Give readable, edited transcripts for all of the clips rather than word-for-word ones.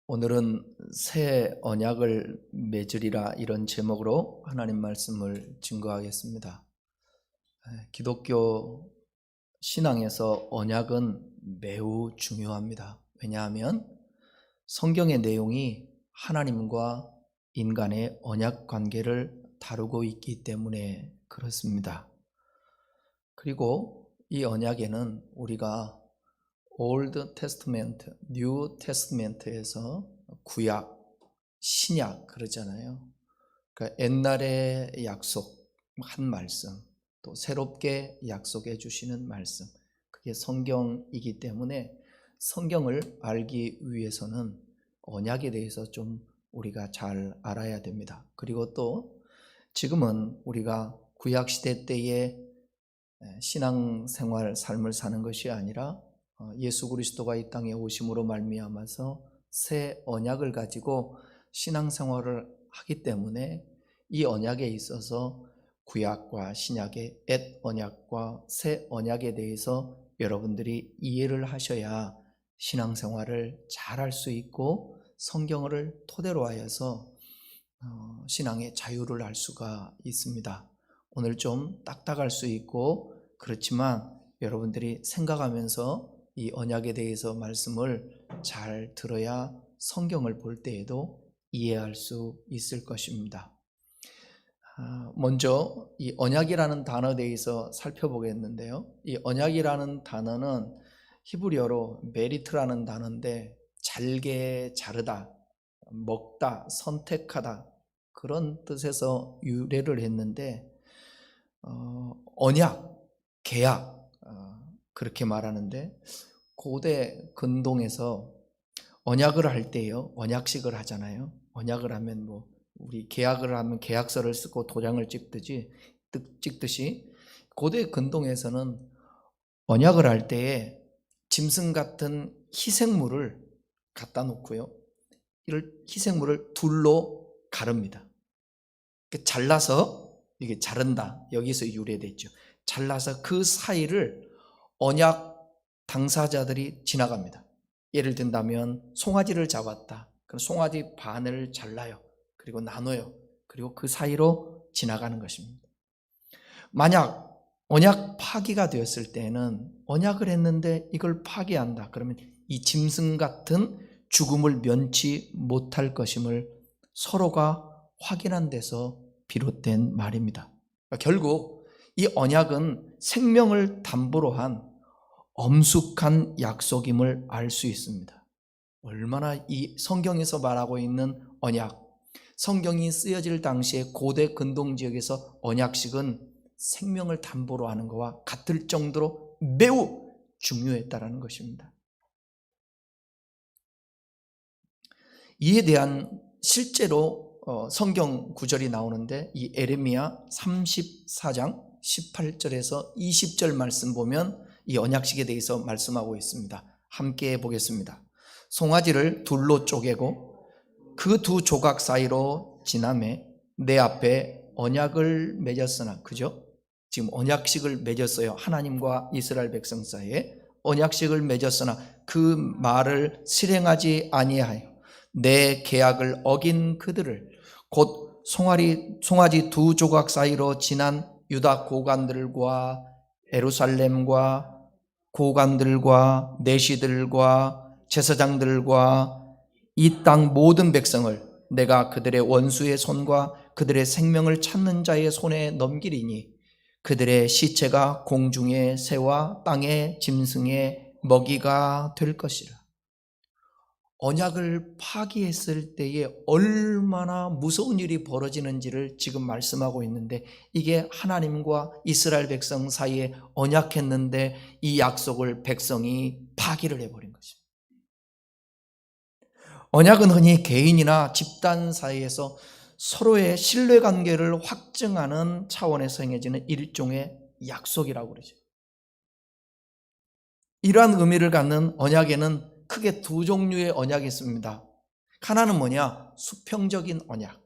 오늘은 새 언약을 맺으리라 이런 제목으로 하나님 말씀을 증거하겠습니다. 기독교 신앙에서 언약은 매우 중요합니다. 왜냐하면 성경의 내용이 하나님과 인간의 언약 관계를 다루고 있기 때문에 그렇습니다. 그리고 이 언약에는 우리가 Old Testament, New Testament에서 구약, 신약 그러잖아요. 그러니까 옛날의 약속, 한 말씀, 또 새롭게 약속해 주시는 말씀, 그게 성경이기 때문에 성경을 알기 위해서는 언약에 대해서 좀 우리가 잘 알아야 됩니다. 그리고 또 지금은 우리가 구약시대 때의 신앙생활 삶을 사는 것이 아니라 예수 그리스도가 이 땅에 오심으로 말미암아서 새 언약을 가지고 신앙생활을 하기 때문에 이 언약에 있어서 구약과 신약의 옛 언약과 새 언약에 대해서 여러분들이 이해를 하셔야 신앙생활을 잘 할 수 있고 성경을 토대로 하여서 신앙의 자유를 알 수가 있습니다. 오늘 좀 딱딱할 수 있고 그렇지만 여러분들이 생각하면서 이 언약에 대해서 말씀을 잘 들어야 성경을 볼 때에도 이해할 수 있을 것입니다. 먼저 이 언약이라는 단어에 대해서 살펴보겠는데요. 이 언약이라는 단어는 히브리어로 메리트라는 단어인데 잘게 자르다, 먹다, 선택하다 그런 뜻에서 유래를 했는데 언약, 계약 그렇게 말하는데 고대 근동에서 언약을 할 때요, 언약식을 하잖아요. 언약을 하면 우리 계약을 하면 계약서를 쓰고 도장을 찍듯이 고대 근동에서는 언약을 할 때에 짐승 같은 희생물을 갖다 놓고요, 이를 희생물을 둘로 가릅니다. 잘라서 이게 자른다, 여기서 유래됐죠. 잘라서 그 사이를 언약 당사자들이 지나갑니다. 예를 든다면 송아지를 잡았다. 그럼 송아지 반을 잘라요. 그리고 나눠요. 그리고 그 사이로 지나가는 것입니다. 만약 언약 파기가 되었을 때는 언약을 했는데 이걸 파기한다. 그러면 이 짐승 같은 죽음을 면치 못할 것임을 서로가 확인한 데서 비롯된 말입니다. 그러니까 결국 이 언약은 생명을 담보로 한 엄숙한 약속임을 알 수 있습니다. 얼마나 이 성경에서 말하고 있는 언약, 성경이 쓰여질 당시에 고대 근동 지역에서 언약식은 생명을 담보로 하는 것과 같을 정도로 매우 중요했다는 것입니다. 이에 대한 실제로 성경 구절이 나오는데 이 에레미야 34장 18절에서 20절 말씀 보면 이 언약식에 대해서 말씀하고 있습니다. 함께 보겠습니다. 송아지를 둘로 쪼개고 그 두 조각 사이로 지나매 내 앞에 언약을 맺었으나, 그죠? 지금 언약식을 맺었어요. 하나님과 이스라엘 백성 사이에 언약식을 맺었으나 그 말을 실행하지 아니하여 내 계약을 어긴 그들을, 곧 송아지 두 조각 사이로 지난 유다 고관들과 예루살렘과 고관들과 내시들과 제사장들과 이 땅 모든 백성을 내가 그들의 원수의 손과 그들의 생명을 찾는 자의 손에 넘기리니 그들의 시체가 공중의 새와 땅의 짐승의 먹이가 될 것이라. 언약을 파기했을 때에 얼마나 무서운 일이 벌어지는지를 지금 말씀하고 있는데, 이게 하나님과 이스라엘 백성 사이에 언약했는데 이 약속을 백성이 파기를 해버린 것입니다. 언약은 흔히 개인이나 집단 사이에서 서로의 신뢰관계를 확증하는 차원에서 행해지는 일종의 약속이라고 그러죠. 이러한 의미를 갖는 언약에는 크게 두 종류의 언약이 있습니다. 하나는 뭐냐? 수평적인 언약.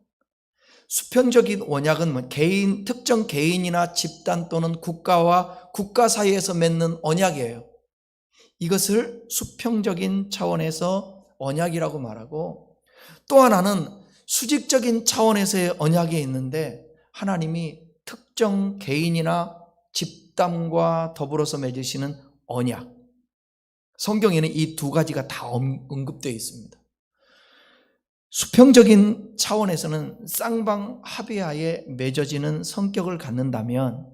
수평적인 언약은 특정 개인이나 집단 또는 국가와 국가 사이에서 맺는 언약이에요. 이것을 수평적인 차원에서 언약이라고 말하고, 또 하나는 수직적인 차원에서의 언약이 있는데 하나님이 특정 개인이나 집단과 더불어서 맺으시는 언약. 성경에는 이 두 가지가 다 언급되어 있습니다. 수평적인 차원에서는 쌍방합의하에 맺어지는 성격을 갖는다면,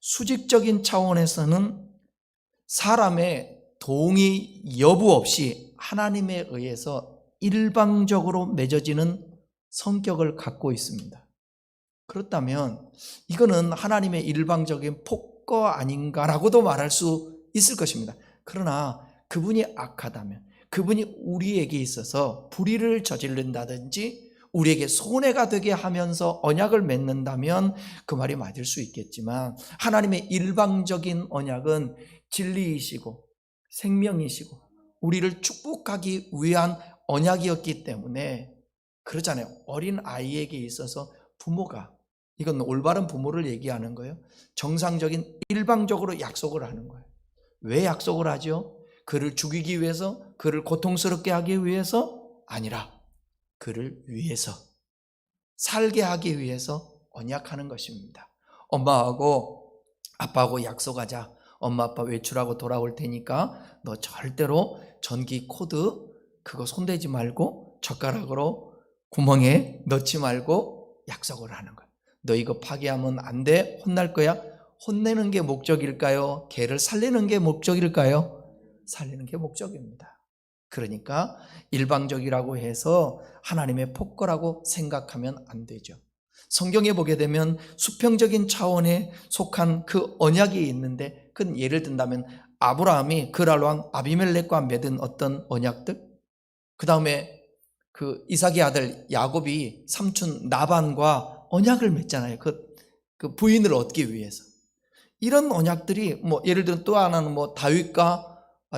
수직적인 차원에서는 사람의 동의 여부 없이 하나님에 의해서 일방적으로 맺어지는 성격을 갖고 있습니다. 그렇다면 이거는 하나님의 일방적인 폭거 아닌가라고도 말할 수 있을 것입니다. 그러나 그분이 악하다면, 그분이 우리에게 있어서 불의를 저지른다든지 우리에게 손해가 되게 하면서 언약을 맺는다면 그 말이 맞을 수 있겠지만, 하나님의 일방적인 언약은 진리이시고 생명이시고 우리를 축복하기 위한 언약이었기 때문에, 그러잖아요. 어린 아이에게 있어서 부모가, 이건 올바른 부모를 얘기하는 거예요. 정상적인 일방적으로 약속을 하는 거예요. 왜 약속을 하죠? 그를 죽이기 위해서, 그를 고통스럽게 하기 위해서 아니라 그를 위해서, 살게 하기 위해서 언약하는 것입니다. 엄마하고 아빠하고 약속하자. 엄마 아빠 외출하고 돌아올 테니까 너 절대로 전기 코드 그거 손대지 말고 젓가락으로 구멍에 넣지 말고 약속을 하는 거야. 너 이거 파괴하면 안 돼. 혼날 거야. 혼내는 게 목적일까요? 걔를 살리는 게 목적일까요? 살리는 게 목적입니다. 그러니까 일방적이라고 해서 하나님의 폭거라고 생각하면 안 되죠. 성경에 보게 되면 수평적인 차원에 속한 그 언약이 있는데, 그건 예를 든다면 아브라함이 그랄 왕 아비멜렉과 맺은 어떤 언약들, 그 다음에 그 이삭의 아들 야곱이 삼촌 나반과 언약을 맺잖아요. 그 부인을 얻기 위해서. 이런 언약들이 뭐 예를 들어 또 하나는 뭐 다윗과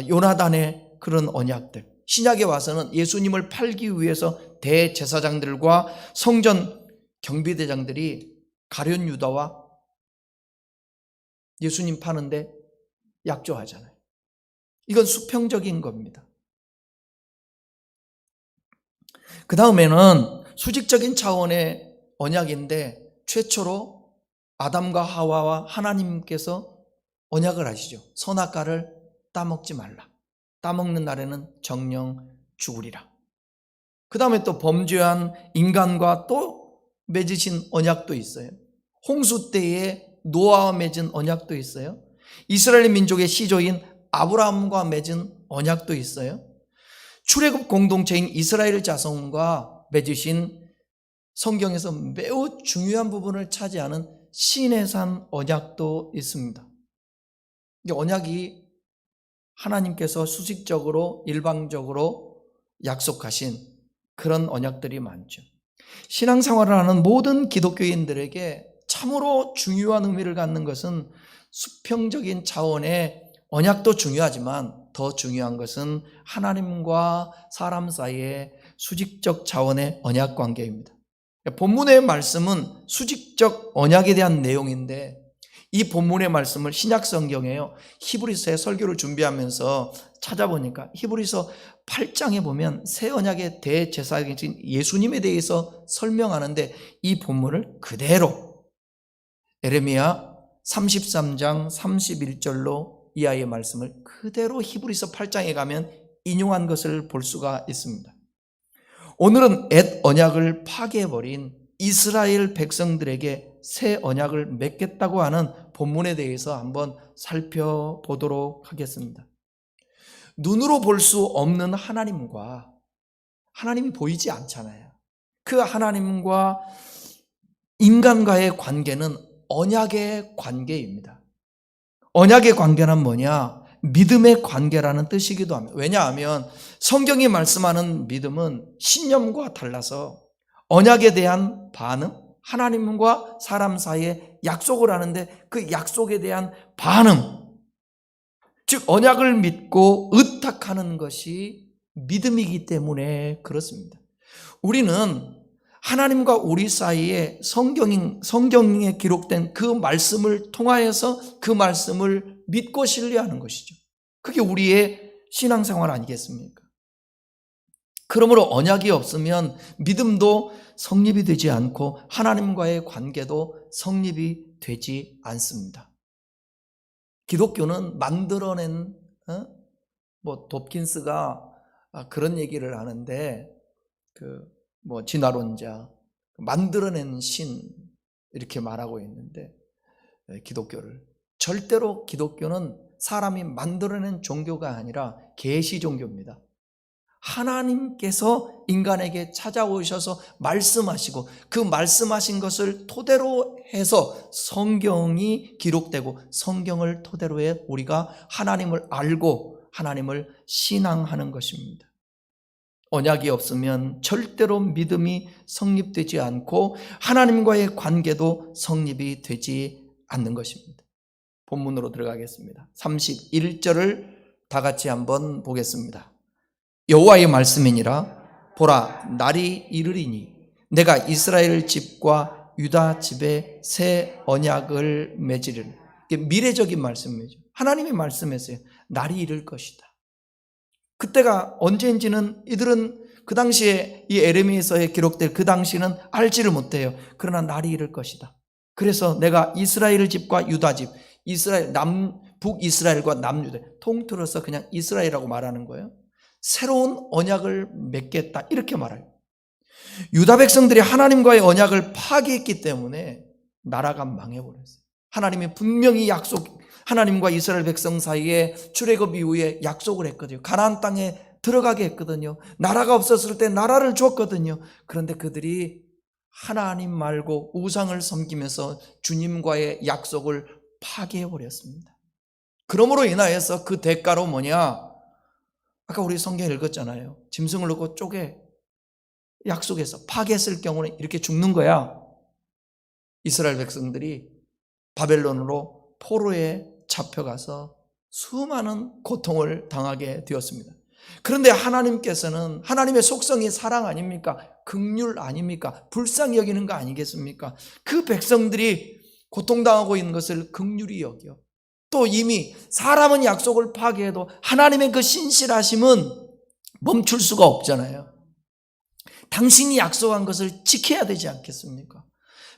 요나단의 그런 언약들. 신약에 와서는 예수님을 팔기 위해서 대제사장들과 성전 경비대장들이 가룟 유다와 예수님 파는데 약조하잖아요. 이건 수평적인 겁니다. 그 다음에는 수직적인 차원의 언약인데, 최초로 아담과 하와와 하나님께서 언약을 하시죠. 선악과를 따먹지 말라. 따먹는 날에는 정령 죽으리라. 그 다음에 또 범죄한 인간과 또 맺으신 언약도 있어요. 홍수 때에 노아와 맺은 언약도 있어요. 이스라엘 민족의 시조인 아브라함과 맺은 언약도 있어요. 출애굽 공동체인 이스라엘 자손과 맺으신 성경에서 매우 중요한 부분을 차지하는 시내산 언약도 있습니다. 언약이 하나님께서 수직적으로 일방적으로 약속하신 그런 언약들이 많죠. 신앙생활을 하는 모든 기독교인들에게 참으로 중요한 의미를 갖는 것은 수평적인 차원의 언약도 중요하지만 더 중요한 것은 하나님과 사람 사이의 수직적 차원의 언약 관계입니다. 본문의 말씀은 수직적 언약에 대한 내용인데, 이 본문의 말씀을 신약 성경에요, 히브리서의 설교를 준비하면서 찾아보니까 히브리서 8장에 보면 새 언약의 대제사장이신 예수님에 대해서 설명하는데, 이 본문을 그대로 예레미야 33장 31절로 이하의 말씀을 그대로 히브리서 8장에 가면 인용한 것을 볼 수가 있습니다. 오늘은 옛 언약을 파괴해버린 이스라엘 백성들에게 새 언약을 맺겠다고 하는 본문에 대해서 한번 살펴보도록 하겠습니다. 눈으로 볼 수 없는 하나님과, 하나님이 보이지 않잖아요. 그 하나님과 인간과의 관계는 언약의 관계입니다. 언약의 관계는 뭐냐? 믿음의 관계라는 뜻이기도 합니다. 왜냐하면 성경이 말씀하는 믿음은 신념과 달라서 언약에 대한 반응, 하나님과 사람 사이에 약속을 하는데 그 약속에 대한 반응, 즉 언약을 믿고 의탁하는 것이 믿음이기 때문에 그렇습니다. 우리는 하나님과 우리 사이에 성경에 기록된 그 말씀을 통하여서 그 말씀을 믿고 신뢰하는 것이죠. 그게 우리의 신앙생활 아니겠습니까? 그러므로 언약이 없으면 믿음도 성립이 되지 않고 하나님과의 관계도 성립이 되지 않습니다. 기독교는 만들어낸 돕킨스가 그런 얘기를 하는데 진화론자 만들어낸 신 이렇게 말하고 있는데 기독교를 절대로 기독교는 사람이 만들어낸 종교가 아니라 계시 종교입니다. 하나님께서 인간에게 찾아오셔서 말씀하시고 그 말씀하신 것을 토대로 해서 성경이 기록되고 성경을 토대로 해 우리가 하나님을 알고 하나님을 신앙하는 것입니다. 언약이 없으면 절대로 믿음이 성립되지 않고 하나님과의 관계도 성립이 되지 않는 것입니다. 본문으로 들어가겠습니다. 31절을 다 같이 한번 보겠습니다. 여호와의 말씀이니라. 보라, 날이 이르리니 내가 이스라엘 집과 유다 집에 새 언약을 맺으리라. 이게 미래적인 말씀이죠. 하나님이 말씀했어요. 날이 이를 것이다. 그때가 언제인지는 이들은 그 당시에 이 에레미야서에 기록될 그 당시는 알지를 못해요. 그러나 날이 이를 것이다. 그래서 내가 이스라엘 집과 유다 집, 이스라엘 북이스라엘과 남유다 통틀어서 그냥 이스라엘이라고 말하는 거예요. 새로운 언약을 맺겠다 이렇게 말해요. 유다 백성들이 하나님과의 언약을 파기했기 때문에 나라가 망해버렸어요. 하나님이 분명히 하나님과 이스라엘 백성 사이에 출애굽 이후에 약속을 했거든요. 가나안 땅에 들어가게 했거든요. 나라가 없었을 때 나라를 줬거든요. 그런데 그들이 하나님 말고 우상을 섬기면서 주님과의 약속을 파괴해버렸습니다. 그러므로 인하여서 그 대가로 뭐냐? 아까 우리 성경 읽었잖아요. 짐승을 넣고 쪼개 약속해서 파괴했을 경우는 이렇게 죽는 거야. 이스라엘 백성들이 바벨론으로 포로에 잡혀가서 수많은 고통을 당하게 되었습니다. 그런데 하나님께서는 하나님의 속성이 사랑 아닙니까? 긍휼 아닙니까? 불쌍히 여기는 거 아니겠습니까? 그 백성들이 고통당하고 있는 것을 긍휼히 여겨 또 이미 사람은 약속을 파괴해도 하나님의 그 신실하심은 멈출 수가 없잖아요. 당신이 약속한 것을 지켜야 되지 않겠습니까?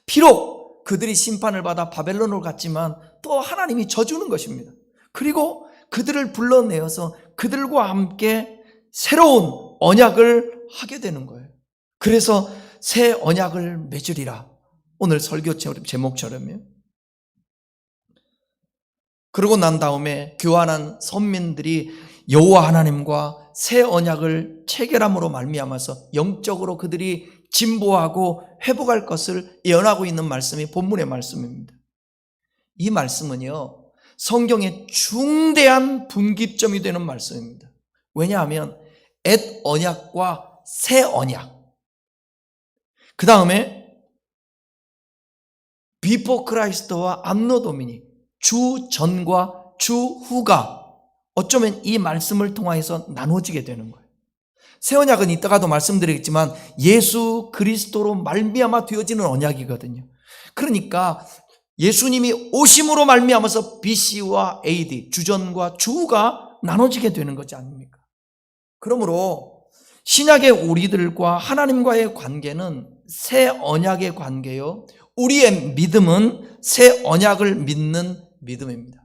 비록 그들이 심판을 받아 바벨론으로 갔지만 또 하나님이 져주는 것입니다. 그리고 그들을 불러내어서 그들과 함께 새로운 언약을 하게 되는 거예요. 그래서 새 언약을 맺으리라. 오늘 설교 제목처럼요. 그러고 난 다음에 교환한 선민들이 여호와 하나님과 새 언약을 체결함으로 말미암아서 영적으로 그들이 진보하고 회복할 것을 예언하고 있는 말씀이 본문의 말씀입니다. 이 말씀은요, 성경의 중대한 분기점이 되는 말씀입니다. 왜냐하면 옛 언약과 새 언약, 그 다음에 비포 크라이스트와 암노 도미니, 주 전과 주 후가 어쩌면 이 말씀을 통하여서 나눠지게 되는 거예요. 새 언약은 이따가도 말씀드리겠지만 예수 그리스도로 말미암아 되어지는 언약이거든요. 그러니까 예수님이 오심으로 말미암아서 BC와 AD, 주전과 주후가 나눠지게 되는 거지 않습니까? 그러므로 신약의 우리들과 하나님과의 관계는 새 언약의 관계요, 우리의 믿음은 새 언약을 믿는 믿음입니다.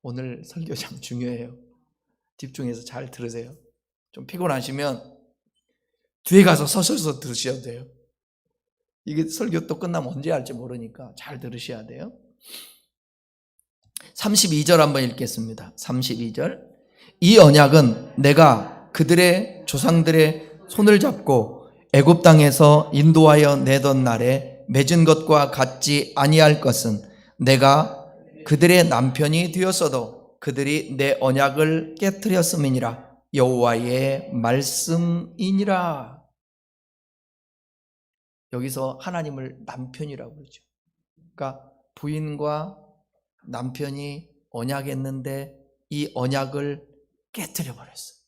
오늘 설교 참 중요해요. 집중해서 잘 들으세요. 좀 피곤하시면 뒤에 가서 서셔서 들으셔야 돼요. 이게 설교 또 끝나면 언제 할지 모르니까 잘 들으셔야 돼요. 32절 한번 읽겠습니다. 32절. 이 언약은 내가 그들의 조상들의 손을 잡고 애굽 땅에서 인도하여 내던 날에 맺은 것과 같지 아니할 것은 내가 그들의 남편이 되었어도 그들이 내 언약을 깨뜨렸음이니라. 여호와의 말씀이니라. 여기서 하나님을 남편이라고 그러죠. 그러니까 부인과 남편이 언약했는데 이 언약을 깨뜨려 버렸어요.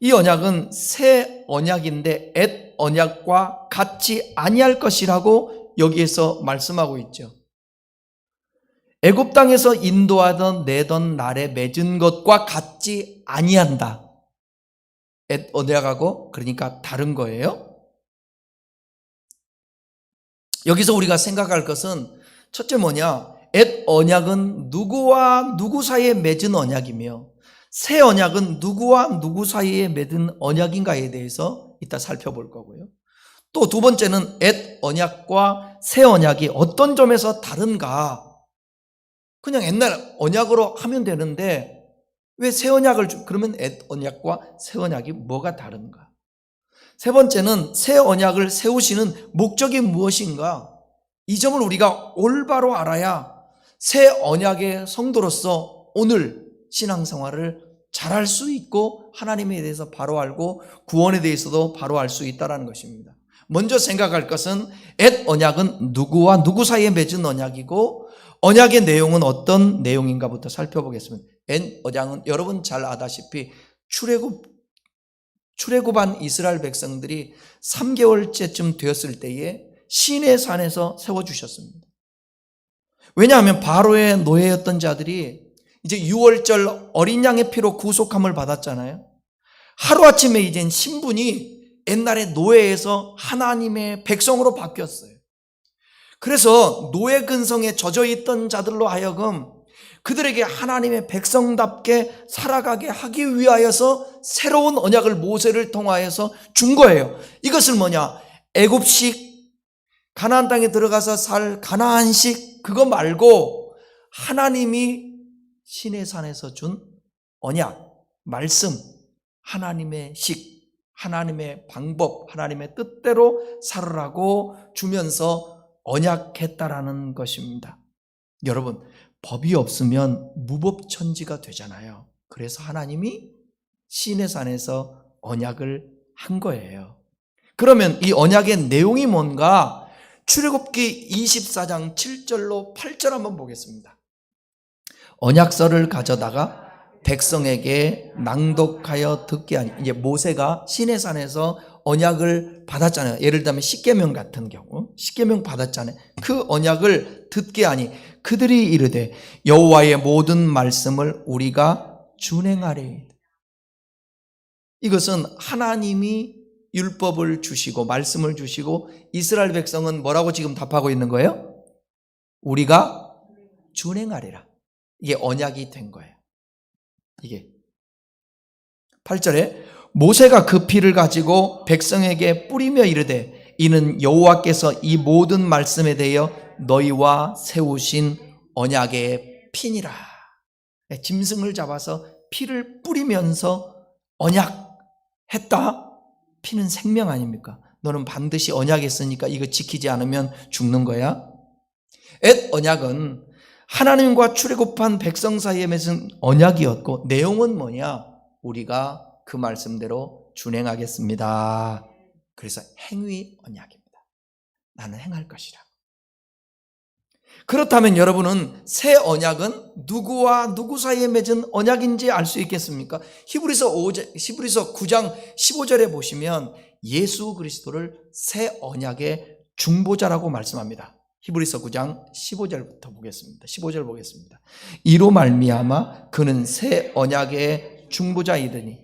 이 언약은 새 언약인데 옛 언약과 같지 아니할 것이라고 여기에서 말씀하고 있죠. 애굽 땅에서 인도하던 내던 날에 맺은 것과 같지 아니한다. 앳 언약하고 그러니까 다른 거예요. 여기서 우리가 생각할 것은 첫째 뭐냐? 앳 언약은 누구와 누구 사이에 맺은 언약이며 새 언약은 누구와 누구 사이에 맺은 언약인가에 대해서 이따 살펴볼 거고요. 또 두 번째는 앳 언약과 새 언약이 어떤 점에서 다른가? 그냥 옛날 언약으로 하면 되는데 왜 새 언약을 그러면 앳 언약과 새 언약이 뭐가 다른가? 세 번째는 새 언약을 세우시는 목적이 무엇인가? 이 점을 우리가 올바로 알아야 새 언약의 성도로서 오늘 신앙생활을 잘할 수 있고 하나님에 대해서 바로 알고 구원에 대해서도 바로 알 수 있다는 것입니다. 먼저 생각할 것은 앳 언약은 누구와 누구 사이에 맺은 언약이고 언약의 내용은 어떤 내용인가부터 살펴보겠습니다. 앳 언약은 여러분 잘 아다시피 출애굽한 이스라엘 백성들이 3개월째쯤 되었을 때에 시내 산에서 세워주셨습니다. 왜냐하면 바로의 노예였던 자들이 이제 6월절 어린 양의 피로 구속함을 받았잖아요. 하루아침에 이젠 신분이 옛날에 노예에서 하나님의 백성으로 바뀌었어요. 그래서 노예 근성에 젖어 있던 자들로 하여금 그들에게 하나님의 백성답게 살아가게 하기 위하여서 새로운 언약을 모세를 통하여서 준 거예요. 이것을 뭐냐? 애굽식 가나안 땅에 들어가서 살 가나안식 그거 말고 하나님이 시내산에서 준 언약, 말씀, 하나님의 식, 하나님의 방법, 하나님의 뜻대로 살으라고 주면서 언약했다라는 것입니다. 여러분, 법이 없으면 무법천지가 되잖아요. 그래서 하나님이 시내산에서 언약을 한 거예요. 그러면 이 언약의 내용이 뭔가? 출애굽기 24장 7절로 8절 한번 보겠습니다. 언약서를 가져다가 백성에게 낭독하여 듣게 하니, 이제 모세가 시내산에서 언약을 받았잖아요. 예를 들면 십계명 같은 경우 십계명 받았잖아요. 그 언약을 듣게 하니 그들이 이르되 여호와의 모든 말씀을 우리가 준행하리. 이것은 하나님이 율법을 주시고 말씀을 주시고 이스라엘 백성은 뭐라고 지금 답하고 있는 거예요? 우리가 준행하리라. 이게 언약이 된 거예요. 이게 8절에 모세가 그 피를 가지고 백성에게 뿌리며 이르되 이는 여호와께서 이 모든 말씀에 대하여 너희와 세우신 언약의 피니라. 짐승을 잡아서 피를 뿌리면서 언약했다. 피는 생명 아닙니까? 너는 반드시 언약했으니까 이거 지키지 않으면 죽는 거야. 앳 언약은 하나님과 출애굽한 백성 사이에 맺은 언약이었고 내용은 뭐냐? 우리가 그 말씀대로 준행하겠습니다. 그래서 행위 언약입니다. 나는 행할 것이라. 그렇다면 여러분은 새 언약은 누구와 누구 사이에 맺은 언약인지 알 수 있겠습니까? 히브리서 9장 15절에 보시면 예수 그리스도를 새 언약의 중보자라고 말씀합니다. 히브리서 9장 15절부터 보겠습니다. 15절 보겠습니다. 이로 말미암아 그는 새 언약의 중보자이더니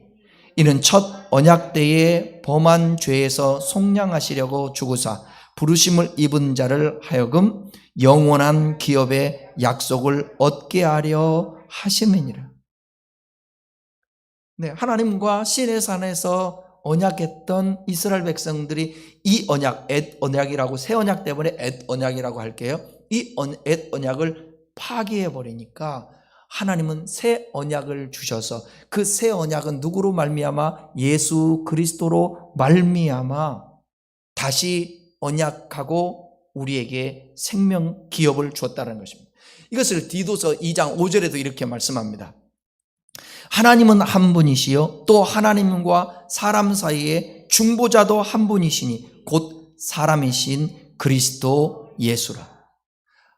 이는 첫 언약 때에 범한 죄에서 속량하시려고 죽으사 부르심을 입은 자를 하여금 영원한 기업의 약속을 얻게 하려 하심이니라. 네, 하나님과 시내산에서 언약했던 이스라엘 백성들이 이 언약, 앳 언약이라고 새 언약 때문에 앳 언약이라고 할게요. 이 앳 언약을 파기해 버리니까 하나님은 새 언약을 주셔서 그 새 언약은 누구로 말미암아? 예수 그리스도로 말미암아 다시 언약하고 우리에게 생명 기업을 주었다는 것입니다. 이것을 디도서 2장 5절에도 이렇게 말씀합니다. 하나님은 한 분이시요 또 하나님과 사람 사이에 중보자도 한 분이시니 곧 사람이신 그리스도 예수라.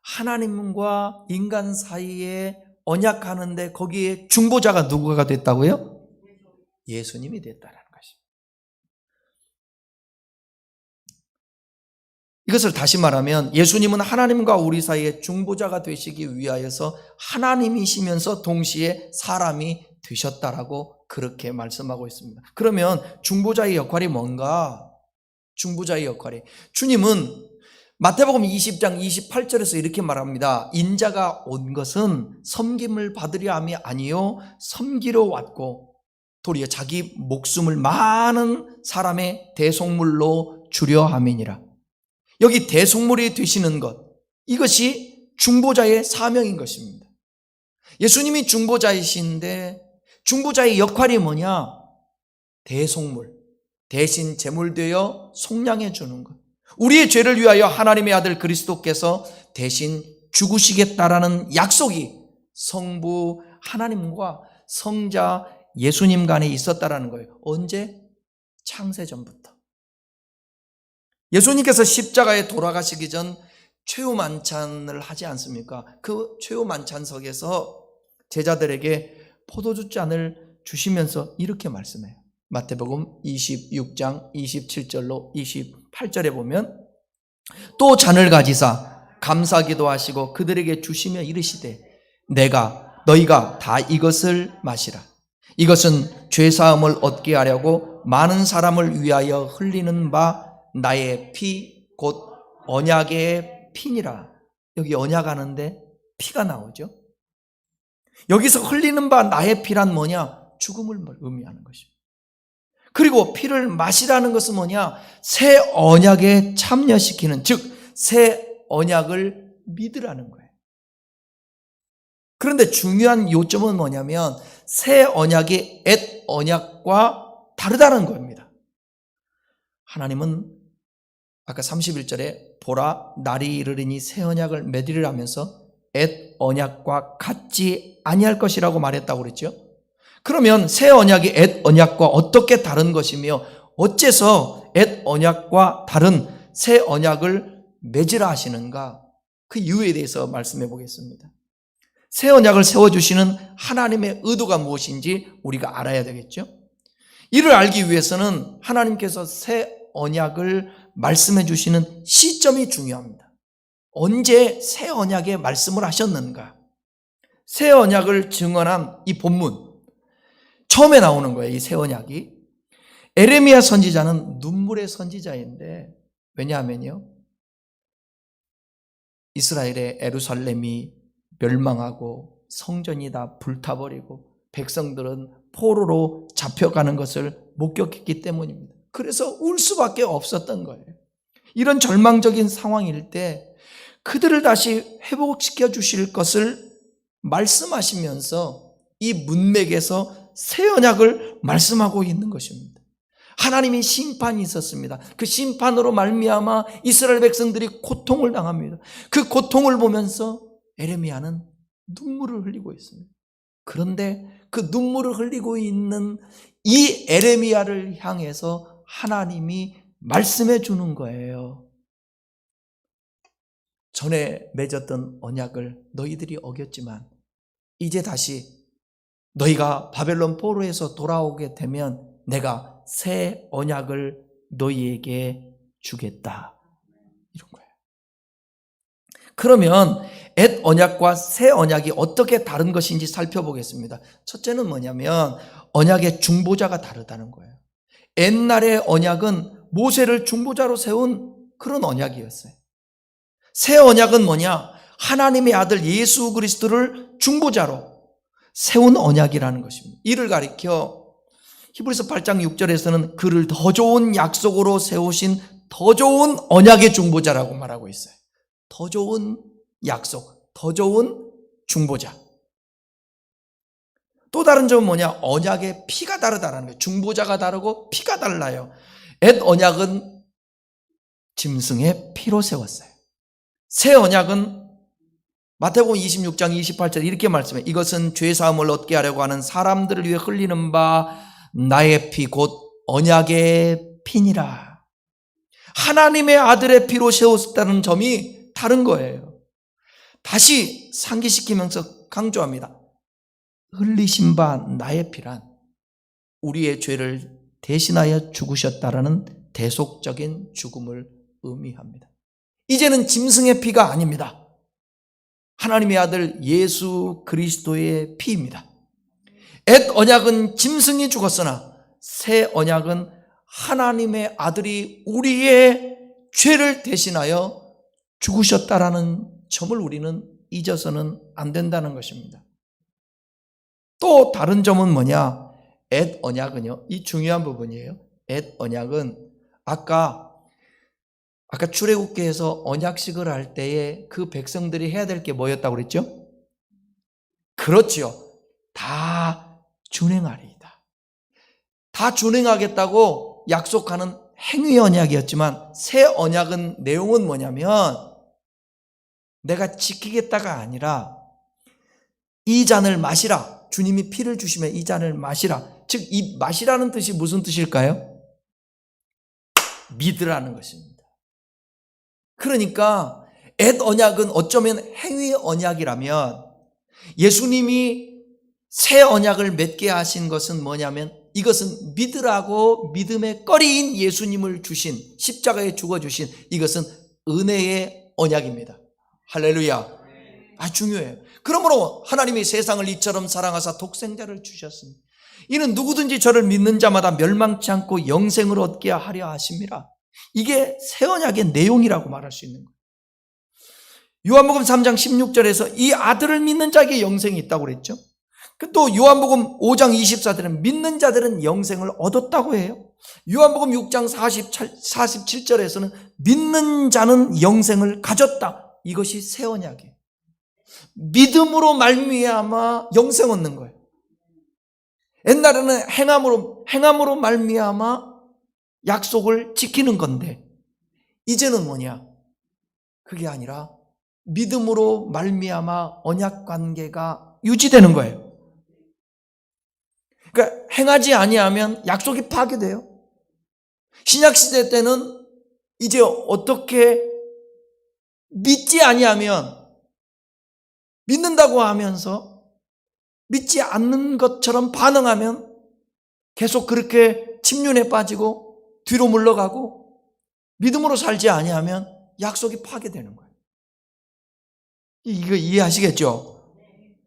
하나님과 인간 사이에 언약하는데 거기에 중보자가 누구가 됐다고요? 예수님이 됐다는 것입니다. 이것을 다시 말하면 예수님은 하나님과 우리 사이에 중보자가 되시기 위하여서 하나님이시면서 동시에 사람이 되셨다라고 그렇게 말씀하고 있습니다. 그러면 중보자의 역할이 뭔가? 중보자의 역할이, 주님은 마태복음 20장 28절에서 이렇게 말합니다. 인자가 온 것은 섬김을 받으려 함이 아니요 섬기러 왔고 도리어 자기 목숨을 많은 사람의 대속물로 주려 함이니라. 여기 대속물이 되시는 것, 이것이 중보자의 사명인 것입니다. 예수님이 중보자이신데 중보자의 역할이 뭐냐? 대속물, 대신 제물되어 속량해 주는 것. 우리의 죄를 위하여 하나님의 아들 그리스도께서 대신 죽으시겠다라는 약속이 성부 하나님과 성자 예수님 간에 있었다라는 거예요. 언제? 창세전부터. 예수님께서 십자가에 돌아가시기 전 최후 만찬을 하지 않습니까? 그 최후 만찬석에서 제자들에게 포도주 잔을 주시면서 이렇게 말씀해요. 마태복음 26장 27절로 28절에 보면 또 잔을 가지사 감사기도 하시고 그들에게 주시며 이르시되 너희가 다 이것을 마시라. 이것은 죄사함을 얻게 하려고 많은 사람을 위하여 흘리는 바 나의 피 곧 언약의 피니라. 여기 언약하는데 피가 나오죠. 여기서 흘리는 바 나의 피란 뭐냐? 죽음을 의미하는 것입니다. 그리고 피를 마시라는 것은 뭐냐? 새 언약에 참여시키는, 즉 새 언약을 믿으라는 거예요. 그런데 중요한 요점은 뭐냐면 새 언약이 옛 언약과 다르다는 겁니다. 하나님은 아까 31절에 보라 날이 이르리니 새 언약을 맺으리라 하면서 옛 언약과 같지 아니할 것이라고 말했다고 그랬죠. 그러면 새 언약이 옛 언약과 어떻게 다른 것이며 어째서 옛 언약과 다른 새 언약을 맺으라 하시는가? 그 이유에 대해서 말씀해 보겠습니다. 새 언약을 세워주시는 하나님의 의도가 무엇인지 우리가 알아야 되겠죠. 이를 알기 위해서는 하나님께서 새 언약을 말씀해 주시는 시점이 중요합니다. 언제 새 언약에 말씀을 하셨는가? 새 언약을 증언한 이 본문 처음에 나오는 거예요. 이 새 언약이 에레미야 선지자는 눈물의 선지자인데, 왜냐하면요 이스라엘의 예루살렘이 멸망하고 성전이 다 불타버리고 백성들은 포로로 잡혀가는 것을 목격했기 때문입니다. 그래서 울 수밖에 없었던 거예요. 이런 절망적인 상황일 때 그들을 다시 회복시켜 주실 것을 말씀하시면서 이 문맥에서 새 언약을 말씀하고 있는 것입니다. 하나님의 심판이 있었습니다. 그 심판으로 말미암아 이스라엘 백성들이 고통을 당합니다. 그 고통을 보면서 에레미야는 눈물을 흘리고 있습니다. 그런데 그 눈물을 흘리고 있는 이 에레미야를 향해서 하나님이 말씀해 주는 거예요. 전에 맺었던 언약을 너희들이 어겼지만 이제 다시 너희가 바벨론 포로에서 돌아오게 되면 내가 새 언약을 너희에게 주겠다. 이런 거예요. 그러면 옛 언약과 새 언약이 어떻게 다른 것인지 살펴보겠습니다. 첫째는 뭐냐면 언약의 중보자가 다르다는 거예요. 옛날의 언약은 모세를 중보자로 세운 그런 언약이었어요. 새 언약은 뭐냐? 하나님의 아들 예수 그리스도를 중보자로 세운 언약이라는 것입니다. 이를 가리켜 히브리서 8장 6절에서는 그를 더 좋은 약속으로 세우신 더 좋은 언약의 중보자라고 말하고 있어요. 더 좋은 약속, 더 좋은 중보자. 또 다른 점은 뭐냐? 언약의 피가 다르다는 거예요. 중보자가 다르고 피가 달라요. 옛 언약은 짐승의 피로 세웠어요. 새 언약은 마태복음 26장 28절 이렇게 말씀해요. 이것은 죄사함을 얻게 하려고 하는 사람들을 위해 흘리는 바 나의 피 곧 언약의 피니라. 하나님의 아들의 피로 세웠다는 점이 다른 거예요. 다시 상기시키면서 강조합니다. 흘리신 바 나의 피란 우리의 죄를 대신하여 죽으셨다라는 대속적인 죽음을 의미합니다. 이제는 짐승의 피가 아닙니다. 하나님의 아들 예수 그리스도의 피입니다. 옛 언약은 짐승이 죽었으나 새 언약은 하나님의 아들이 우리의 죄를 대신하여 죽으셨다라는 점을 우리는 잊어서는 안 된다는 것입니다. 또 다른 점은 뭐냐? 옛 언약은요, 이 중요한 부분이에요. 옛 언약은 아까 출애굽기에서 언약식을 할 때에 그 백성들이 해야 될 게 뭐였다고 그랬죠? 그렇지요. 다 준행하리이다. 다 준행하겠다고 약속하는 행위 언약이었지만 새 언약은 내용은 뭐냐면 내가 지키겠다가 아니라 이 잔을 마시라. 주님이 피를 주시면 이 잔을 마시라. 즉 이 마시라는 뜻이 무슨 뜻일까요? 믿으라는 것입니다. 그러니까 옛 언약은 어쩌면 행위 언약이라면 예수님이 새 언약을 맺게 하신 것은 뭐냐면 이것은 믿으라고 믿음의 꺼리인 예수님을 주신, 십자가에 죽어주신 이것은 은혜의 언약입니다. 할렐루야. 중요해요. 그러므로 하나님이 세상을 이처럼 사랑하사 독생자를 주셨습니다. 이는 누구든지 저를 믿는 자마다 멸망치 않고 영생을 얻게 하려 하심이라. 이게 새 언약의 내용이라고 말할 수 있는 거예요. 요한복음 3장 16절에서 이 아들을 믿는 자에게 영생이 있다고 그랬죠. 또 요한복음 5장 24절은 믿는 자들은 영생을 얻었다고 해요. 요한복음 6장 47절에서는 믿는 자는 영생을 가졌다. 이것이 새 언약이에요. 믿음으로 말미암아 영생 얻는 거예요. 옛날에는 행함으로 말미암아 약속을 지키는 건데 이제는 뭐냐? 그게 아니라 믿음으로 말미암아 언약 관계가 유지되는 거예요. 그러니까 행하지 아니하면 약속이 파괴돼요. 신약 시대 때는 이제 어떻게 믿지 아니하면 믿는다고 하면서 믿지 않는 것처럼 반응하면 계속 그렇게 침륜에 빠지고 뒤로 물러가고 믿음으로 살지 아니하면 약속이 파괴되는 거예요. 이거 이해하시겠죠?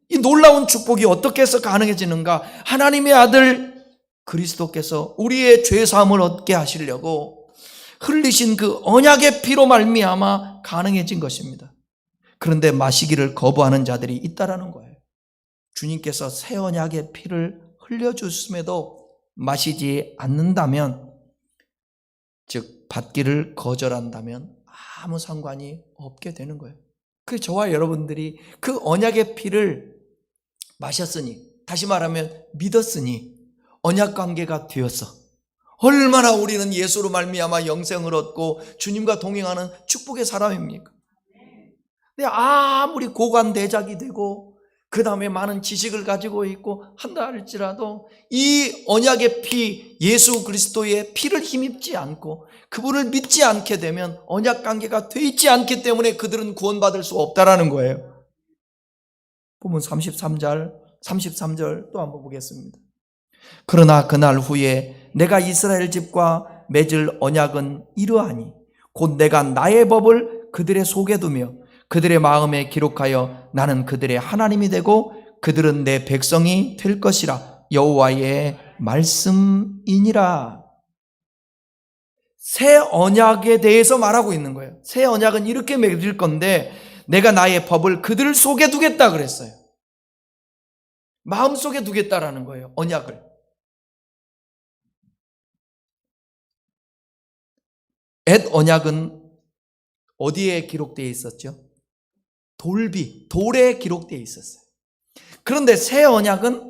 이 놀라운 축복이 어떻게 해서 가능해지는가? 하나님의 아들 그리스도께서 우리의 죄사함을 얻게 하시려고 흘리신 그 언약의 피로 말미암아 가능해진 것입니다. 그런데 마시기를 거부하는 자들이 있다라는 거예요. 주님께서 새 언약의 피를 흘려주심에도 마시지 않는다면, 즉 받기를 거절한다면 아무 상관이 없게 되는 거예요. 그 저와 여러분들이 그 언약의 피를 마셨으니, 다시 말하면 믿었으니 언약 관계가 되었어. 얼마나 우리는 예수로 말미암아 영생을 얻고 주님과 동행하는 축복의 사람입니까? 근데 아무리 고관대작이 되고 그 다음에 많은 지식을 가지고 있고 한다 할지라도 이 언약의 피, 예수 그리스도의 피를 힘입지 않고 그분을 믿지 않게 되면 언약 관계가 돼 있지 않기 때문에 그들은 구원받을 수 없다라는 거예요. 보면 33절 또 한번 보겠습니다. 그러나 그날 후에 내가 이스라엘 집과 맺을 언약은 이러하니 곧 내가 나의 법을 그들의 속에 두며 그들의 마음에 기록하여 나는 그들의 하나님이 되고 그들은 내 백성이 될 것이라. 여호와의 말씀이니라. 새 언약에 대해서 말하고 있는 거예요. 새 언약은 이렇게 맺을 건데 내가 나의 법을 그들 속에 두겠다 그랬어요. 마음속에 두겠다라는 거예요. 언약을. 옛 언약은 어디에 기록되어 있었죠? 돌에 기록되어 있었어요. 그런데 새 언약은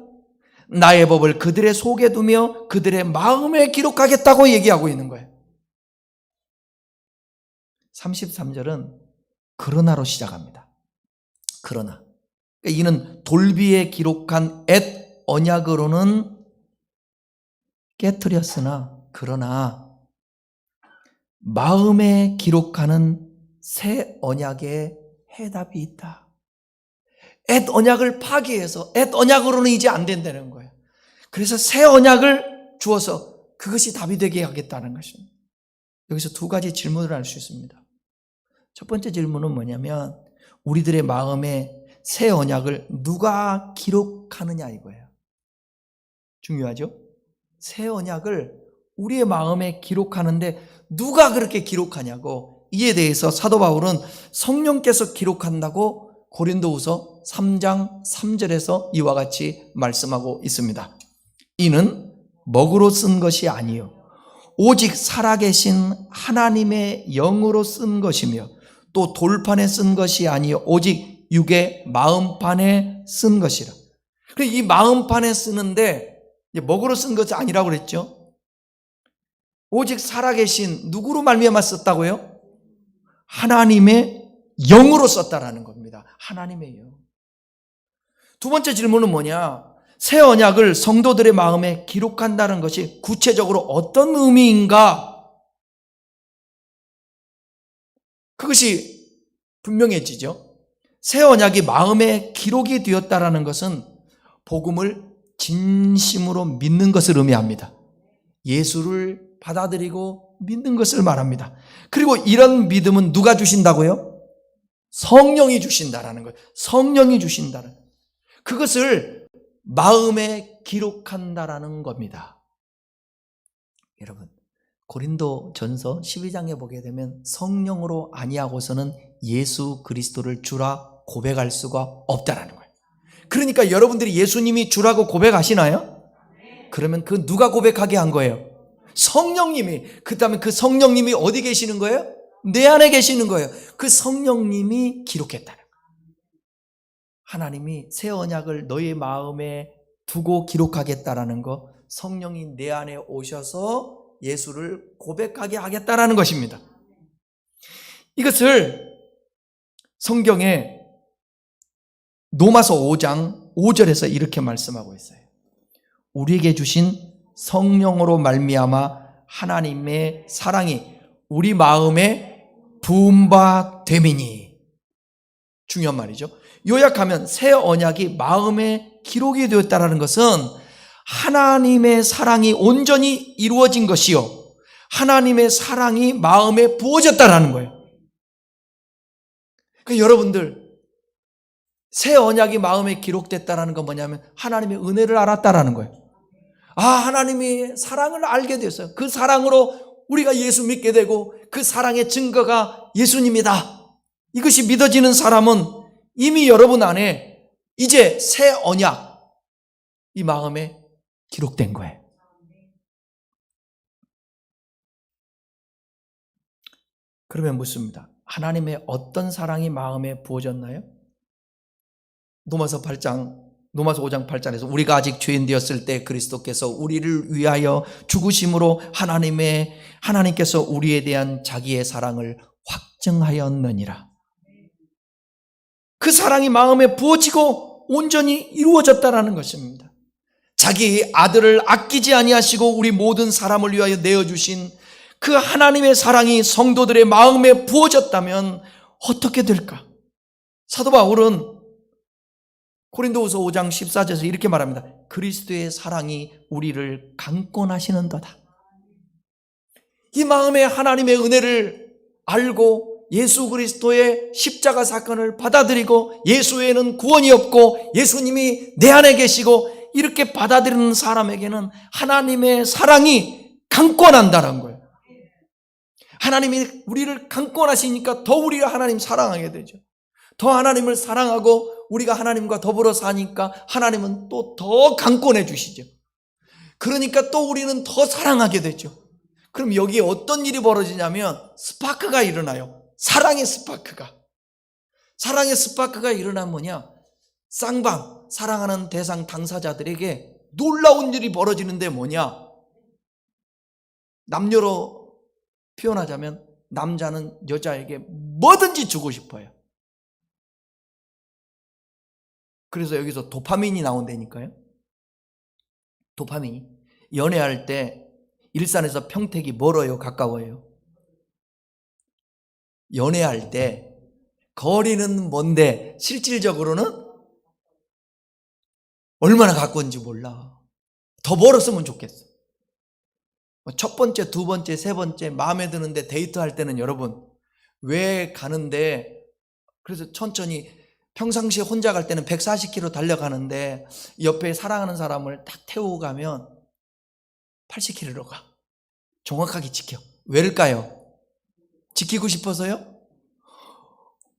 나의 법을 그들의 속에 두며 그들의 마음에 기록하겠다고 얘기하고 있는 거예요. 33절은 그러나로 시작합니다. 그러나. 이는 돌비에 기록한 옛 언약으로는 깨트렸으나 그러나 마음에 기록하는 새 언약에 해답이 있다. 옛 언약을 파기해서 옛 언약으로는 이제 안 된다는 거예요. 그래서 새 언약을 주어서 그것이 답이 되게 하겠다는 것입니다. 여기서 두 가지 질문을 할 수 있습니다. 첫 번째 질문은 뭐냐면 우리들의 마음에 새 언약을 누가 기록하느냐 이거예요. 중요하죠? 새 언약을 우리의 마음에 기록하는데 누가 그렇게 기록하냐고, 이에 대해서 사도 바울은 성령께서 기록한다고 고린도후서 3장 3절에서 이와 같이 말씀하고 있습니다. 이는 먹으로 쓴 것이 아니요 오직 살아계신 하나님의 영으로 쓴 것이며 또 돌판에 쓴 것이 아니요 오직 육의 마음판에 쓴 것이라. 이 마음판에 쓰는데 먹으로 쓴 것이 아니라고 그랬죠. 오직 살아계신, 누구로 말미암아 썼다고요? 하나님의 영으로 썼다라는 겁니다. 하나님의 영. 두 번째 질문은 뭐냐? 새 언약을 성도들의 마음에 기록한다는 것이 구체적으로 어떤 의미인가? 그것이 분명해지죠. 새 언약이 마음에 기록이 되었다라는 것은 복음을 진심으로 믿는 것을 의미합니다. 예수를 받아들이고 믿는 것을 말합니다. 그리고 이런 믿음은 누가 주신다고요? 성령이 주신다라는 거예요. 성령이 주신다는, 그것을 마음에 기록한다라는 겁니다. 여러분, 고린도전서 12장에 보게 되면 성령으로 아니하고서는 예수 그리스도를 주라 고백할 수가 없다라는 거예요. 그러니까 여러분들이 예수님이 주라고 고백하시나요? 그러면 그 누가 고백하게 한 거예요? 성령님이. 그 다음에 그 성령님이 어디 계시는 거예요? 내 안에 계시는 거예요. 그 성령님이 기록했다는 거예요. 하나님이 새 언약을 너의 마음에 두고 기록하겠다라는 거, 성령이 내 안에 오셔서 예수를 고백하게 하겠다라는 것입니다. 이것을 성경에 로마서 5장 5절에서 이렇게 말씀하고 있어요. 우리에게 주신 성령으로 말미암아 하나님의 사랑이 우리 마음에 부음바 됨이니. 중요한 말이죠. 요약하면 새 언약이 마음에 기록이 되었다는 것은 하나님의 사랑이 온전히 이루어진 것이요, 하나님의 사랑이 마음에 부어졌다는 거예요. 그러니까 여러분들, 새 언약이 마음에 기록됐다는 건 뭐냐면 하나님의 은혜를 알았다는 거예요. 하나님의 사랑을 알게 됐어요. 그 사랑으로 우리가 예수 믿게 되고 그 사랑의 증거가 예수님이다. 이것이 믿어지는 사람은 이미 여러분 안에 이제 새 언약, 이 마음에 기록된 거예요. 그러면 묻습니다. 하나님의 어떤 사랑이 마음에 부어졌나요? 로마서 5장 8절에서 우리가 아직 죄인 되었을 때 그리스도께서 우리를 위하여 죽으심으로 하나님께서 우리에 대한 자기의 사랑을 확증하였느니라. 그 사랑이 마음에 부어지고 온전히 이루어졌다는 것입니다. 자기 아들을 아끼지 아니하시고 우리 모든 사람을 위하여 내어주신 그 하나님의 사랑이 성도들의 마음에 부어졌다면 어떻게 될까? 사도 바울은 고린도후서 5장 14절에서 이렇게 말합니다. 그리스도의 사랑이 우리를 강권하시는도다. 이 마음에 하나님의 은혜를 알고 예수 그리스도의 십자가 사건을 받아들이고 예수 외에는 구원이 없고 예수님이 내 안에 계시고 이렇게 받아들이는 사람에게는 하나님의 사랑이 강권한다는 거예요. 하나님이 우리를 강권하시니까 더 우리가 하나님 사랑하게 되죠. 더 하나님을 사랑하고 우리가 하나님과 더불어 사니까 하나님은 또 더 강권해 주시죠. 그러니까 또 우리는 더 사랑하게 되죠. 그럼 여기에 어떤 일이 벌어지냐면 스파크가 일어나요. 사랑의 스파크가 일어나면 뭐냐? 쌍방, 사랑하는 대상 당사자들에게 놀라운 일이 벌어지는데 뭐냐? 남녀로 표현하자면 남자는 여자에게 뭐든지 주고 싶어요. 그래서 여기서 도파민이 나온다니까요. 도파민이. 연애할 때 일산에서 평택이 멀어요, 가까워요? 연애할 때 거리는 먼데 실질적으로는 얼마나 가까운지 몰라. 더 멀었으면 좋겠어. 첫 번째, 두 번째, 세 번째 마음에 드는데 데이트할 때는 여러분 왜 가는데, 그래서 천천히 평상시에 혼자 갈 때는 140km 달려가는데 옆에 사랑하는 사람을 딱 태우고 가면 80km로 가. 정확하게 지켜. 왜일까요? 지키고 싶어서요?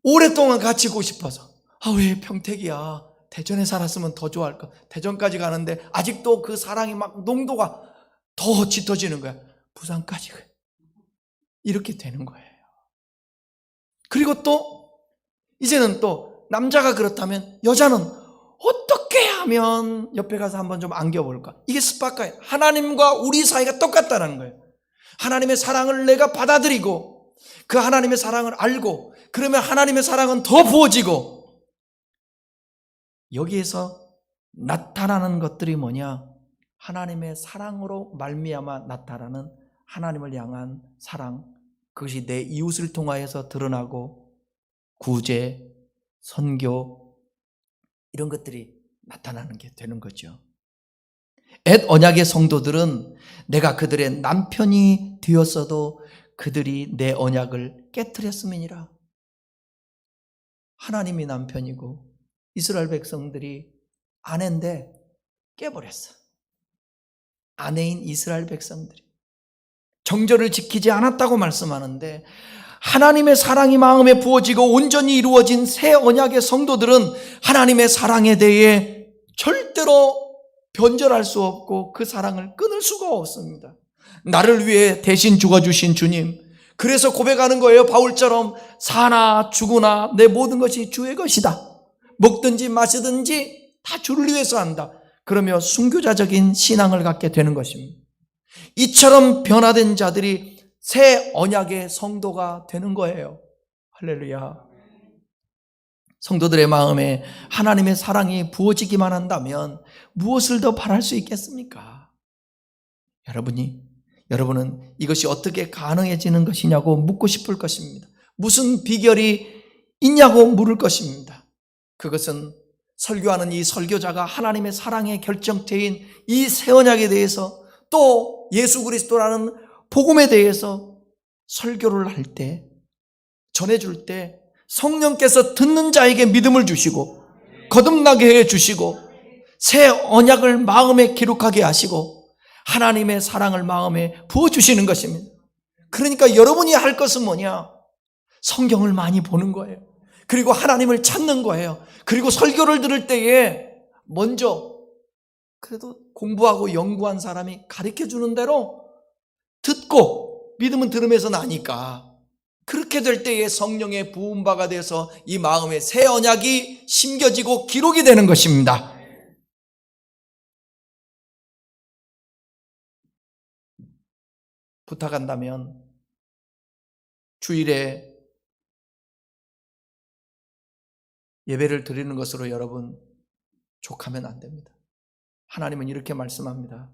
오랫동안 같이 고 싶어서. 왜 평택이야. 대전에 살았으면 더 좋아할까. 대전까지 가는데 아직도 그 사랑이 막 농도가 더 짙어지는 거야. 부산까지 가. 이렇게 되는 거예요. 그리고 또 이제는 또 남자가 그렇다면 여자는 어떻게 하면 옆에 가서 한번 좀 안겨볼까? 이게 스파크예요. 하나님과 우리 사이가 똑같다는 거예요. 하나님의 사랑을 내가 받아들이고 그 하나님의 사랑을 알고 그러면 하나님의 사랑은 더 부어지고 여기에서 나타나는 것들이 뭐냐? 하나님의 사랑으로 말미암아 나타나는 하나님을 향한 사랑, 그것이 내 이웃을 통하여서 드러나고 구제, 선교 이런 것들이 나타나는 게 되는 거죠. 옛 언약의 성도들은 내가 그들의 남편이 되었어도 그들이 내 언약을 깨트렸음이니라. 하나님이 남편이고 이스라엘 백성들이 아내인데 깨버렸어. 아내인 이스라엘 백성들이 정절을 지키지 않았다고 말씀하는데 하나님의 사랑이 마음에 부어지고 온전히 이루어진 새 언약의 성도들은 하나님의 사랑에 대해 절대로 변절할 수 없고 그 사랑을 끊을 수가 없습니다. 나를 위해 대신 죽어주신 주님, 그래서 고백하는 거예요. 바울처럼 사나 죽으나 내 모든 것이 주의 것이다. 먹든지 마시든지 다 주를 위해서 한다. 그러며 순교자적인 신앙을 갖게 되는 것입니다. 이처럼 변화된 자들이 새 언약의 성도가 되는 거예요. 할렐루야. 성도들의 마음에 하나님의 사랑이 부어지기만 한다면 무엇을 더 바랄 수 있겠습니까? 여러분은 이것이 어떻게 가능해지는 것이냐고 묻고 싶을 것입니다. 무슨 비결이 있냐고 물을 것입니다. 그것은 설교하는 이 설교자가 하나님의 사랑의 결정체인 이 새 언약에 대해서 또 예수 그리스도라는 복음에 대해서 설교를 할 때, 전해줄 때 성령께서 듣는 자에게 믿음을 주시고 거듭나게 해주시고 새 언약을 마음에 기록하게 하시고 하나님의 사랑을 마음에 부어주시는 것입니다. 그러니까 여러분이 할 것은 뭐냐? 성경을 많이 보는 거예요. 그리고 하나님을 찾는 거예요. 그리고 설교를 들을 때에 먼저 그래도 공부하고 연구한 사람이 가르쳐주는 대로 듣고 믿음은 들으면서 나니까 그렇게 될 때에 성령의 부음바가 돼서 이 마음에 새 언약이 심겨지고 기록이 되는 것입니다. 부탁한다면 주일에 예배를 드리는 것으로 여러분 족하면 안 됩니다. 하나님은 이렇게 말씀합니다.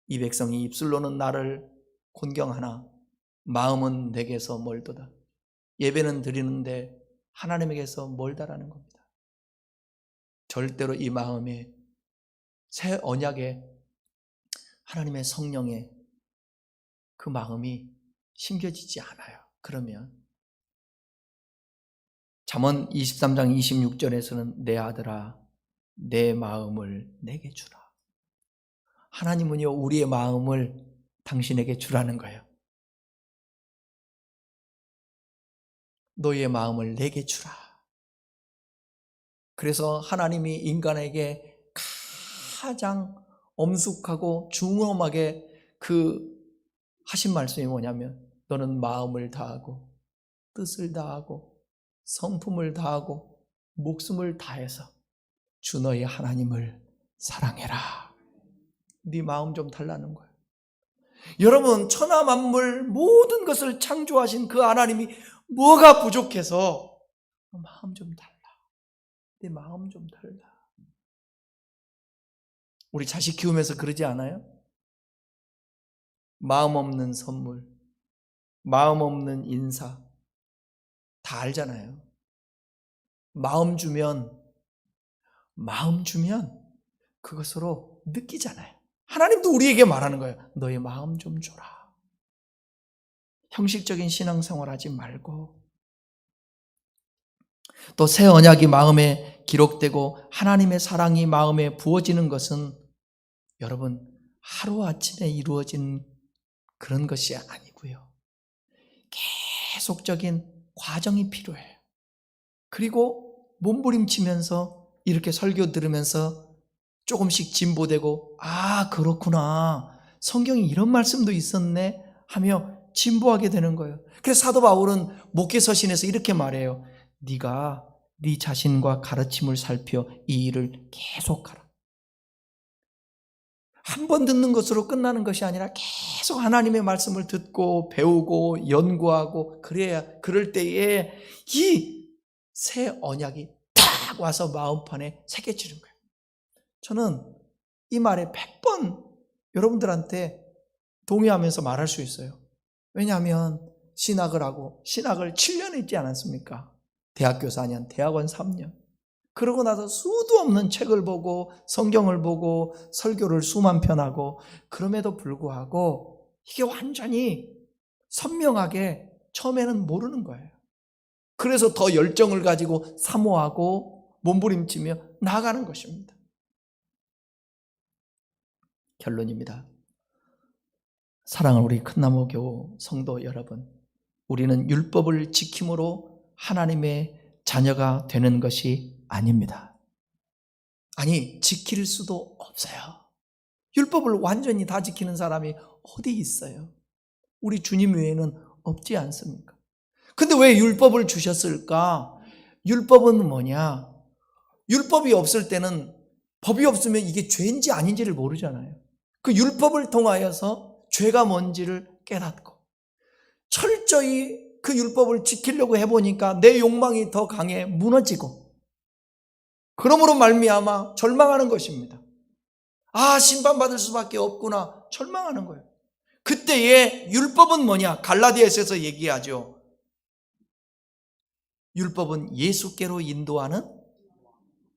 이 백성이 입술로는 나를 존경하나 마음은 내게서 멀도다. 예배는 드리는데 하나님에게서 멀다라는 겁니다. 절대로 이 마음에 새 언약에 하나님의 성령의 그 마음이 심겨지지 않아요. 그러면 잠언 23장 26절에서는 내 아들아 내 마음을 내게 주라. 하나님은요 우리의 마음을 당신에게 주라는 거예요. 너희의 마음을 내게 주라. 그래서 하나님이 인간에게 가장 엄숙하고 중엄하게 하신 말씀이 뭐냐면 너는 마음을 다하고 뜻을 다하고 성품을 다하고 목숨을 다해서 주 너희 하나님을 사랑해라. 네 마음 좀 달라는 거예요. 여러분 천하 만물 모든 것을 창조하신 그 하나님이 뭐가 부족해서 마음 좀 달라. 내 마음 좀 달라. 우리 자식 키우면서 그러지 않아요? 마음 없는 선물, 마음 없는 인사 다 알잖아요. 마음 주면 그것으로 느끼잖아요. 하나님도 우리에게 말하는 거예요. 너의 마음 좀 줘라. 형식적인 신앙생활 하지 말고 또 새 언약이 마음에 기록되고 하나님의 사랑이 마음에 부어지는 것은 여러분 하루아침에 이루어진 그런 것이 아니고요. 계속적인 과정이 필요해요. 그리고 몸부림치면서 이렇게 설교 들으면서 조금씩 진보되고 그렇구나. 성경에 이런 말씀도 있었네 하며 진보하게 되는 거예요. 그래서 사도 바울은 목회서신에서 이렇게 말해요. 네가 네 자신과 가르침을 살펴 이 일을 계속하라. 한 번 듣는 것으로 끝나는 것이 아니라 계속 하나님의 말씀을 듣고 배우고 연구하고 그럴 때에 이 새 언약이 딱 와서 마음판에 새겨지는 거예요. 저는 이 말에 100번 여러분들한테 동의하면서 말할 수 있어요. 왜냐하면 신학을 하고 신학을 7년 했지 않았습니까? 대학교 4년, 대학원 3년. 그러고 나서 수도 없는 책을 보고 성경을 보고 설교를 수만 편 하고 그럼에도 불구하고 이게 완전히 선명하게 처음에는 모르는 거예요. 그래서 더 열정을 가지고 사모하고 몸부림치며 나아가는 것입니다. 결론입니다. 사랑하는 우리 큰나무교우 성도 여러분, 우리는 율법을 지킴으로 하나님의 자녀가 되는 것이 아닙니다. 아니, 지킬 수도 없어요. 율법을 완전히 다 지키는 사람이 어디 있어요? 우리 주님 외에는 없지 않습니까? 근데 왜 율법을 주셨을까? 율법은 뭐냐? 율법이 없을 때는 법이 없으면 이게 죄인지 아닌지를 모르잖아요. 그 율법을 통하여서 죄가 뭔지를 깨닫고 철저히 그 율법을 지키려고 해보니까 내 욕망이 더 강해 무너지고 그러므로 말미암아 절망하는 것입니다. 심판받을 수밖에 없구나 절망하는 거예요. 그때의 율법은 뭐냐? 갈라디아서에서 얘기하죠. 율법은 예수께로 인도하는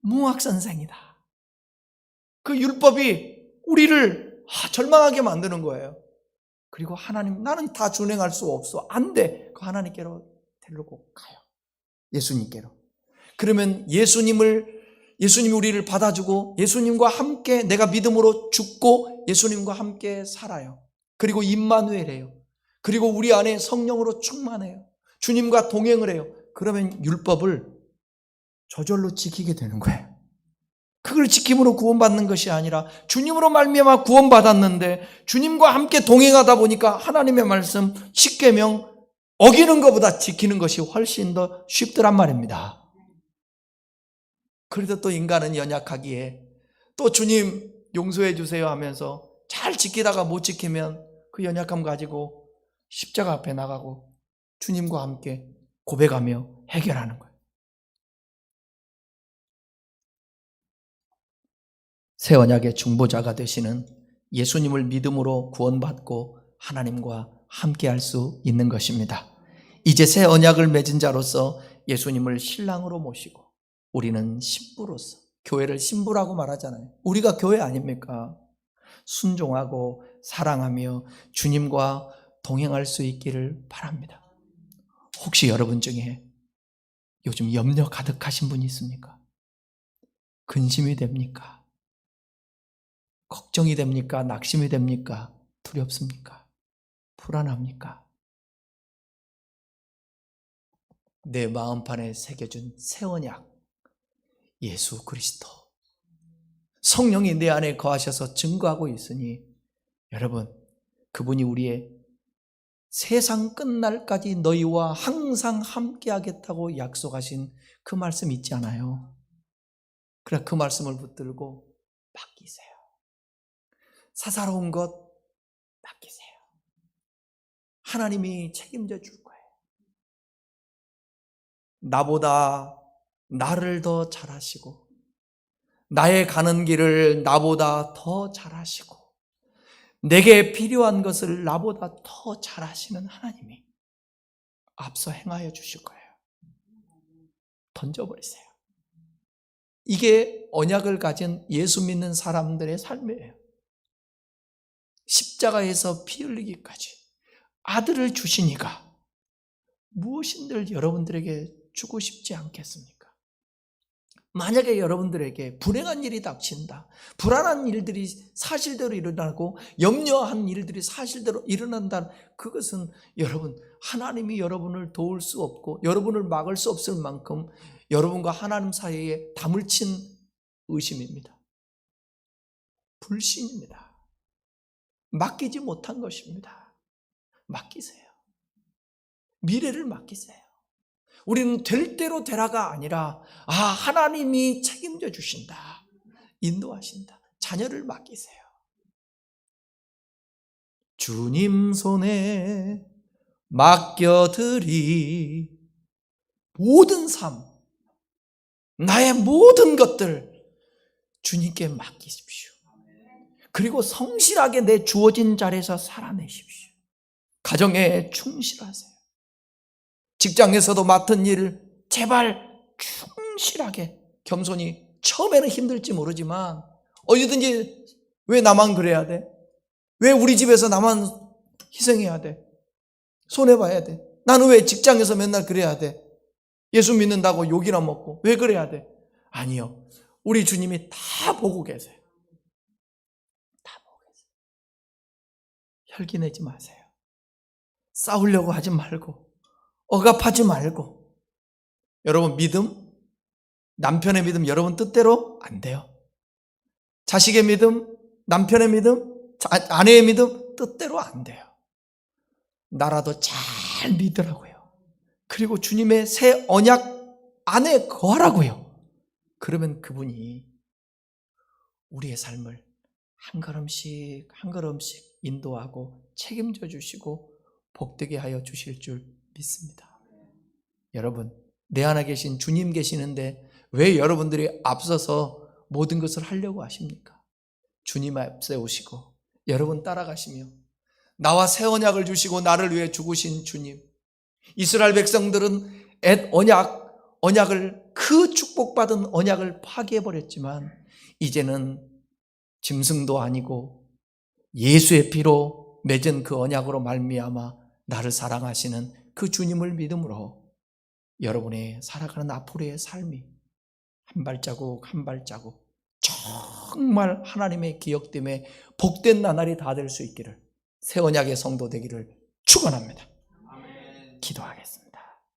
무학선생이다. 그 율법이 우리를 절망하게 만드는 거예요. 그리고 하나님, 나는 다 준행할 수 없어. 안 돼. 그 하나님께로 데리고 가요. 예수님께로. 그러면 예수님이 우리를 받아주고 예수님과 함께 내가 믿음으로 죽고 예수님과 함께 살아요. 그리고 임마누엘이에요. 그리고 우리 안에 성령으로 충만해요. 주님과 동행을 해요. 그러면 율법을 저절로 지키게 되는 거예요. 그걸 지킴으로 구원받는 것이 아니라 주님으로 말미암아 구원받았는데 주님과 함께 동행하다 보니까 하나님의 말씀 10계명 어기는 것보다 지키는 것이 훨씬 더 쉽더란 말입니다. 그래도 또 인간은 연약하기에 또 주님 용서해 주세요 하면서 잘 지키다가 못 지키면 그 연약함 가지고 십자가 앞에 나가고 주님과 함께 고백하며 해결하는 거예요. 새 언약의 중보자가 되시는 예수님을 믿음으로 구원받고 하나님과 함께할 수 있는 것입니다. 이제 새 언약을 맺은 자로서 예수님을 신랑으로 모시고 우리는 신부로서, 교회를 신부라고 말하잖아요. 우리가 교회 아닙니까? 순종하고 사랑하며 주님과 동행할 수 있기를 바랍니다. 혹시 여러분 중에 요즘 염려 가득하신 분이 있습니까? 근심이 됩니까? 걱정이 됩니까? 낙심이 됩니까? 두렵습니까? 불안합니까? 내 마음판에 새겨준 새 언약, 예수 그리스도. 성령이 내 안에 거하셔서 증거하고 있으니 여러분, 그분이 우리의 세상 끝날까지 너희와 항상 함께 하겠다고 약속하신 그 말씀 있지 않아요? 그래, 그 말씀을 붙들고 맡기세요. 사사로운 것 맡기세요. 하나님이 책임져 줄 거예요. 나보다 나를 더 잘하시고 나의 가는 길을 나보다 더 잘하시고 내게 필요한 것을 나보다 더 잘하시는 하나님이 앞서 행하여 주실 거예요. 던져버리세요. 이게 언약을 가진 예수 믿는 사람들의 삶이에요. 십자가에서 피 흘리기까지 아들을 주시니까 무엇인들 여러분들에게 주고 싶지 않겠습니까? 만약에 여러분들에게 불행한 일이 닥친다, 불안한 일들이 사실대로 일어나고 염려한 일들이 사실대로 일어난다, 그것은 여러분, 하나님이 여러분을 도울 수 없고 여러분을 막을 수 없을 만큼 여러분과 하나님 사이에 담을 친 의심입니다. 불신입니다. 맡기지 못한 것입니다. 맡기세요. 미래를 맡기세요. 우리는 될 대로 되라가 아니라 하나님이 책임져 주신다, 인도하신다. 자녀를 맡기세요. 주님 손에 맡겨드리 모든 삶, 나의 모든 것들 주님께 맡기십시오. 그리고 성실하게 내 주어진 자리에서 살아내십시오. 가정에 충실하세요. 직장에서도 맡은 일 제발 충실하게, 겸손히, 처음에는 힘들지 모르지만 어디든지 왜 나만 그래야 돼? 왜 우리 집에서 나만 희생해야 돼? 손해봐야 돼? 나는 왜 직장에서 맨날 그래야 돼? 예수 믿는다고 욕이나 먹고 왜 그래야 돼? 아니요, 우리 주님이 다 보고 계세요. 다 보고 계세요. 혈기 내지 마세요. 싸우려고 하지 말고, 억압하지 말고. 여러분, 믿음, 남편의 믿음 여러분 뜻대로 안 돼요. 자식의 믿음, 남편의 믿음, 아내의 믿음 뜻대로 안 돼요. 나라도 잘 믿으라고요. 그리고 주님의 새 언약 안에 거하라고요. 그러면 그분이 우리의 삶을 한 걸음씩 한 걸음씩 인도하고 책임져 주시고 복되게 하여 주실 줄 믿습니다. 여러분, 내 안에 계신 주님 계시는데 왜 여러분들이 앞서서 모든 것을 하려고 하십니까? 주님 앞세우시고 여러분 따라가시며 나와 새 언약을 주시고 나를 위해 죽으신 주님, 이스라엘 백성들은 옛 언약을, 그 축복받은 언약을 파괴해버렸지만 이제는 짐승도 아니고 예수의 피로 맺은 그 언약으로 말미암아 나를 사랑하시는 그 주님을 믿음으로 여러분의 살아가는 앞으로의 삶이 한 발자국 한 발자국 정말 하나님의 기억됨에 복된 나날이 다 될 수 있기를, 새 언약의 성도 되기를 축원합니다. 기도하겠습니다.